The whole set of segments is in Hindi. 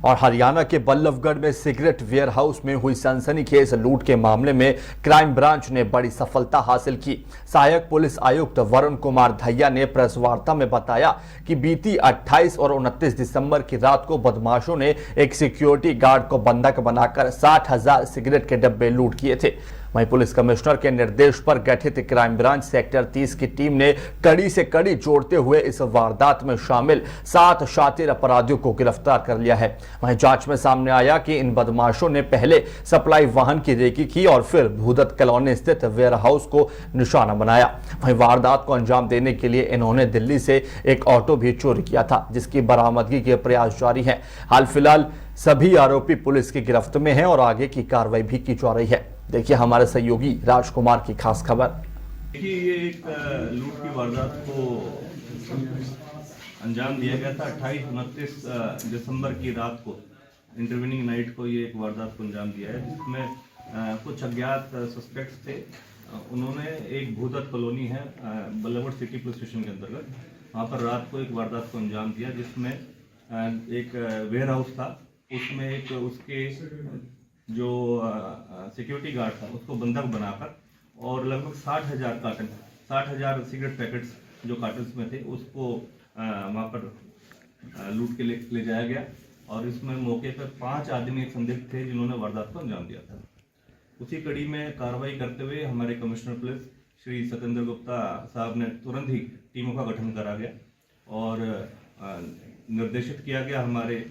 और हरियाणा के बल्लभगढ़ में सिगरेट वेयर हाउस में हुई सनसनीखेज लूट के मामले में क्राइम ब्रांच ने बड़ी सफलता हासिल की। सहायक पुलिस आयुक्त वरुण कुमार धैया ने प्रेस वार्ता में बताया कि बीती 28 और 29 दिसंबर की रात को बदमाशों ने एक सिक्योरिटी गार्ड को बंधक बनाकर 60,000 सिगरेट के डब्बे लूट किए थे। वहीं पुलिस कमिश्नर के निर्देश पर गठित क्राइम ब्रांच सेक्टर 30 की टीम ने कड़ी से कड़ी जोड़ते हुए इस वारदात में शामिल 7 शातिर अपराधियों को गिरफ्तार कर लिया है। वहीं जांच में सामने आया कि इन बदमाशों ने पहले सप्लाई वाहन की रेकी की और फिर भूदत्त कॉलोनी स्थित वेयर हाउस को निशाना बनाया। वहीं वारदात को अंजाम देने के लिए इन्होंने दिल्ली से एक ऑटो भी चोरी किया था, जिसकी बरामदगी के प्रयास जारी है। हाल फिलहाल सभी आरोपी पुलिस की गिरफ्त में हैं और आगे की कार्रवाई भी की जा रही है। देखिए हमारे सहयोगी राजकुमार की खास खबर। देखिए, ये एक लूट की वारदात को अंजाम दिया गया था 28-29 दिसंबर की रात को। इंटरवेनिंग नाइट को ये एक वारदात को अंजाम दिया है, जिसमें कुछ अज्ञात सस्पेक्ट्स थे। उन्होंने एक भूदत्त कॉलोनी है बल्लभगढ़ सिटी पुलिस स्टेशन के अंतर्गत, वहाँ पर रात को एक वारदात को अंजाम दिया, जिसमें एक वेयर हाउस था, उसमें एक उसके जो सिक्योरिटी गार्ड था उसको बंधक बनाकर और लगभग 60,000 सिगरेट पैकेट्स जो कार्टन्स में थे उसको वहाँ पर लूट के ले जाया गया। और इसमें मौके पर 5 आदमी एक संदिग्ध थे जिन्होंने वारदात को अंजाम दिया था। उसी कड़ी में कार्रवाई करते हुए हमारे कमिश्नर पुलिस श्री सतेंद्र गुप्ता साहब ने तुरंत ही टीमों का गठन करा गया और निर्देशित किया गया हमारे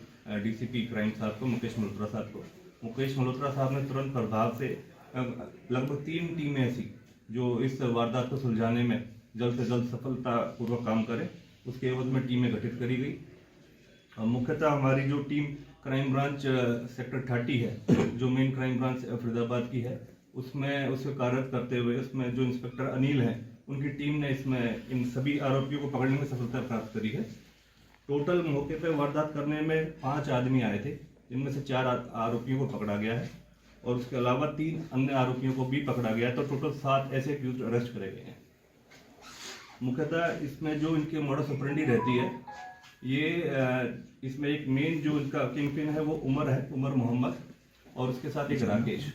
डीसीपी क्राइम साहब को, मुकेश मल्होत्रा साहब को। मुकेश मल्होत्रा साहब ने तुरंत प्रभाव से लगभग 3 टीमें ऐसी जो इस वारदात को सुलझाने में जल्द से जल्द सफलतापूर्वक काम करें, उसके एवज में टीमें गठित करी गई। मुख्यतः हमारी जो टीम क्राइम ब्रांच सेक्टर 30 है, जो मेन क्राइम ब्रांच फरीदाबाद की है, उसमें उसे कार्यरत करते हुए उसमें जो इंस्पेक्टर अनिल हैं, उनकी टीम ने इसमें इन सभी आरोपियों को पकड़ने में सफलता प्राप्त करी है। टोटल मौके पर वारदात करने में 5 आदमी आए थे, जिनमें से 4 आरोपियों को पकड़ा गया है और उसके अलावा 3 अन्य आरोपियों को भी पकड़ा गया है। तो टोटल 7 ऐसे अक्यूज्ड अरेस्ट करे गए हैं। मुख्यतः इसमें जो इनके मॉडस ऑपरेंडी रहती है, ये इसमें एक मेन जो इनका किंग पिन है वो उमर है, उमर मोहम्मद, और उसके साथ एक राकेश।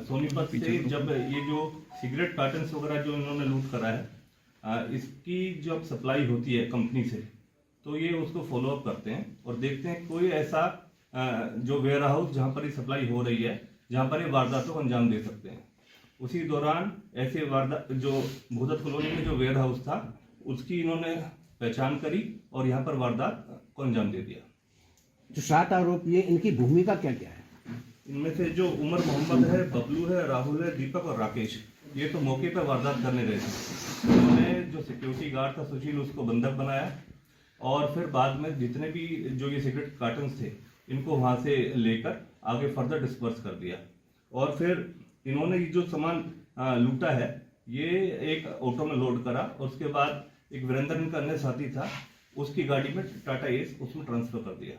सोनीपत से जब ये जो सिगरेट कार्टन्स वगैरह जो इन्होंने लूट करा है, इसकी जब सप्लाई होती है कंपनी से, तो ये उसको फॉलो अप करते हैं और देखते हैं कोई ऐसा जो वेयर हाउस जहाँ पर ये सप्लाई हो रही है, जहाँ पर ये वारदातों को अंजाम दे सकते हैं। उसी दौरान ऐसे वारदात जो भूदत्त कॉलोनी में जो वेयर हाउस था उसकी इन्होंने पहचान करी और यहाँ पर वारदात को अंजाम दे दिया। जो 7 आरोपी है, इनकी भूमिका क्या क्या है? इनमें से जो उमर मोहम्मद है, बबलू है, राहुल है, दीपक और राकेश, ये तो मौके पर वारदात करने गए थे। उन्होंने जो सिक्योरिटी गार्ड था सुशील, उसको बंधक बनाया और फिर बाद में जितने भी जो ये सिगरेट कार्टन्स थे इनको वहाँ से लेकर आगे फर्दर डिस्पर्स कर दिया। और फिर इन्होंने ये जो सामान लूटा है ये एक ऑटो में लोड करा और उसके बाद एक वीरेंद्र इनका अन्य साथी था, उसकी गाड़ी में टाटा एस उसमें ट्रांसफर कर दिया।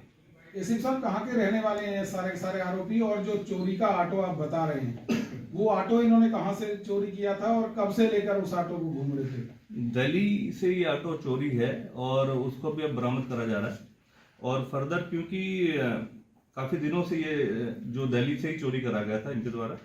एसीपी साहब, कहाँ के रहने वाले हैं सारे आरोपी? और जो चोरी का ऑटो आप बता रहे हैं, वो ऑटो इन्होंने कहाँ से चोरी किया था और कब से लेकर उस ऑटो को घूम रहे थे? दिल्ली से ये ऑटो चोरी है और उसको भी अब बरामद करा जा रहा है। और फर्दर क्योंकि काफी दिनों से ये जो दिल्ली से ही चोरी करा गया था इनके द्वारा,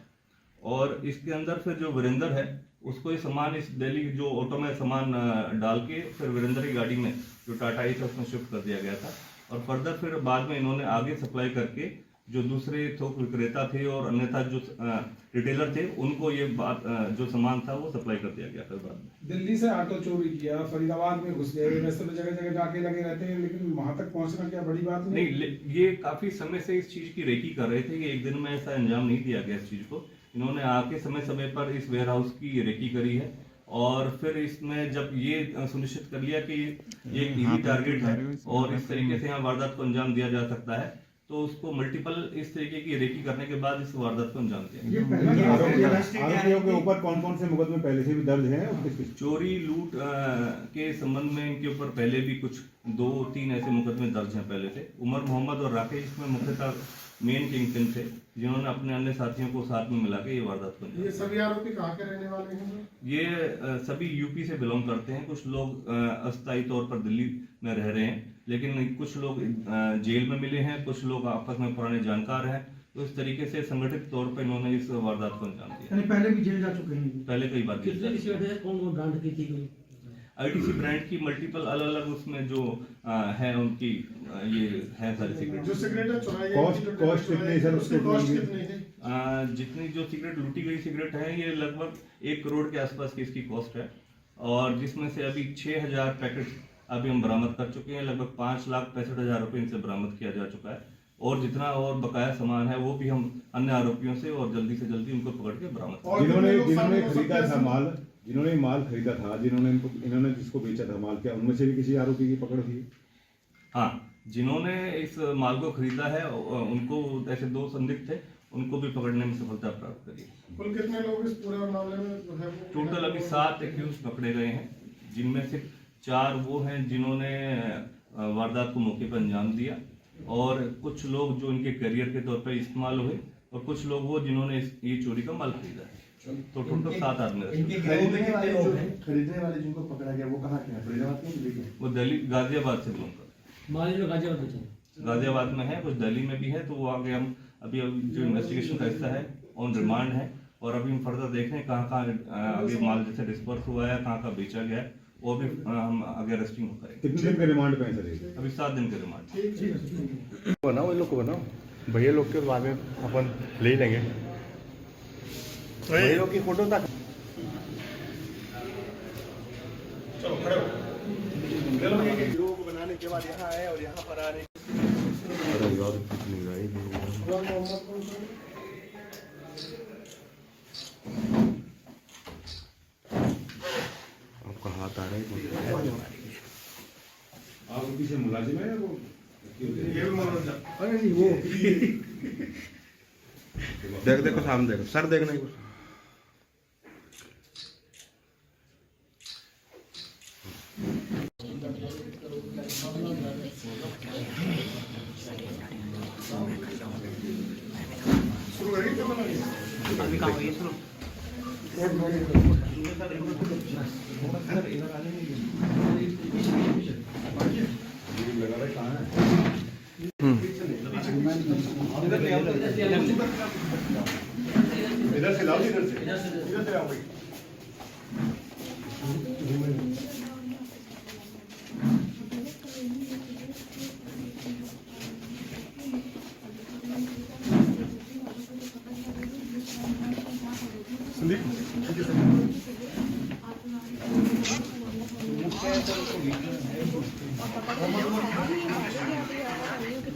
और इसके अंदर फिर जो वीरेंद्र है उसको ये सामान इस दिल्ली जो ऑटो में सामान डाल के फिर वीरेंद्र की गाड़ी में जो टाटा एस उसमें शिफ्ट कर दिया गया था। और फर्दर फिर बाद में इन्होंने आगे सप्लाई करके जो दूसरे थोक विक्रेता थे और अन्यथा जो रिटेलर थे उनको ये बात जो सामान था वो सप्लाई कर दिया गया था। बाद में दिल्ली से ऑटो चोरी किया, फरीदाबाद में घुस गए, वैसे तो जगह जगह जाके लगे रहते हैं, लेकिन वहां तक पहुंचना क्या बड़ी बात नहीं। ये काफी समय से इस चीज की रेकी कर रहे थे कि एक दिन में ऐसा अंजाम नहीं दिया गया इस चीज को। इन्होंने आके समय समय पर इस वेयर हाउस की रेकी करी है और फिर इसमें जब ये सुनिश्चित कर लिया कि ये एक इजी टारगेट है और इस तरीके से यहाँ वारदात को अंजाम दिया जा सकता है, तो उसको मल्टीपल इस तरीके की रेकी करने के बाद इस वारदात को अंजाम दिया। आरोपियों के ऊपर कौन कौन से मुकदमे पहले से भी दर्ज हैं? चोरी लूट के संबंध में इनके ऊपर पहले भी कुछ 2-3 ऐसे मुकदमे दर्ज हैं पहले से। उमर मोहम्मद और राकेश में मुख्यतः मेन किंग पिन थे, जिन्होंने अपने अन्य साथियों को साथ में मिला के ये वारदात को। ये सभी आरोपी कहाँ के रहने वाले हैं? ये सभी यूपी से बिलोंग करते हैं। कुछ लोग अस्थायी तौर पर दिल्ली में रह रहे हैं लेकिन कुछ लोग जेल में मिले हैं, कुछ लोग आपस में पुराने जानकार हैं, तो इस तरीके से संगठित तौर पर इन्होंने इस वारदात को अंजाम दिया। यानी पहले भी जेल जा चुके हैं। पहले कई बार कितने की सिगरेट है, कौन कौन ब्रांड की थी कोई? आईटीसी ब्रांड की मल्टीपल अलग अलग उसमें जो है उनकी ये है सारी सिगरेट। जो सिगरेट है चुराई कॉस्ट कितनी है सर उसके? कॉस्ट कितनी है? जितनी जो सिगरेट लूटी गई सिगरेट है ये लगभग 1 करोड़ के आसपास की इसकी कॉस्ट है, और जिसमें से अभी 6000 पैकेट अभी हम बरामद कर चुके हैं। लगभग 5,65,000 रुपये इनसे बरामद किया जा चुका है, और जितना और बकाया सामान है वो भी हम अन्य आरोपियों से और जल्दी से जल्दी उनको पकड़ के बरामद करेंगे। जिन्होंने खरीदा था माल, जिन्होंने माल खरीदा था, इन्होंने जिसको बेचा था माल, क्या उनमें से भी किसी आरोपी की पकड़ हुई? हाँ, जिन्होंने इस माल को खरीदा है उनको ऐसे 2 संदिग्ध थे, उनको भी पकड़ने में सफलता प्राप्त करी। कुल कितने लोग इस पूरे मामले में है? टोटल अभी 7 एक्यूज पकड़े गए हैं, जिनमें से 4 वो हैं जिन्होंने वारदात को मौके पर अंजाम दिया, और कुछ लोग जो इनके करियर के तौर पर इस्तेमाल हुए, और कुछ लोग वो जिन्होंने ये चोरी का माल खरीदा है। तो टोटल 7 आदमी खरीदने वाले जिनको पकड़ा गया वो कहाँ के हैं? फरीदाबाद के हैं? वो दिल्ली गाजियाबाद से बिलोंग करते माली में गाजियाबाद में थे। हैं। गाजियाबाद में है, कुछ दिल्ली में भी है, तो वो आगे हम अभी जो इन्वेस्टिगेशन का हिस्सा है ऑन रिमांड है, और अभी हम फर्दर देख रहे हैं कहाँ कहाँ आगे माल जैसे डिस्पर्स हुआ है, कहाँ कहाँ बेचा गया है, वो भी हम आगे अरेस्टिंग करेंगे। कितने दिन के रिमांड पे है सर ये? अभी 7 दिन के रिमांड। बनाओ, इन लोग को बनाओ, भैया लोग के बाद में अपन ले ही लेंगे भैया लोग की फोटो तक। चलो खड़े हो। लोग बनाने के बाद यहाँ आए और यहाँ पर आने आपका हाथ आ रहा है। आप उनकी से मुलाजिम है या वो? ये भी मनोरंजन। अरे नहीं वो देखो सामने देखो सर, देखना ही कुछ। शुरू करेंगे क्या बनाएंगे? अभी काम है शुरू। इधर से लाओ, इधर से आओ भाई।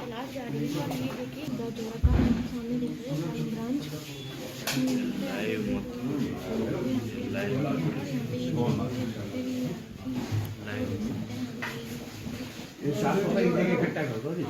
तलाश जारी है, और ये देखिए जोड़ा का सामने देख रहे हैं क्राइम ब्रांच। ये सारे पता इकट्ठा कर दो जी।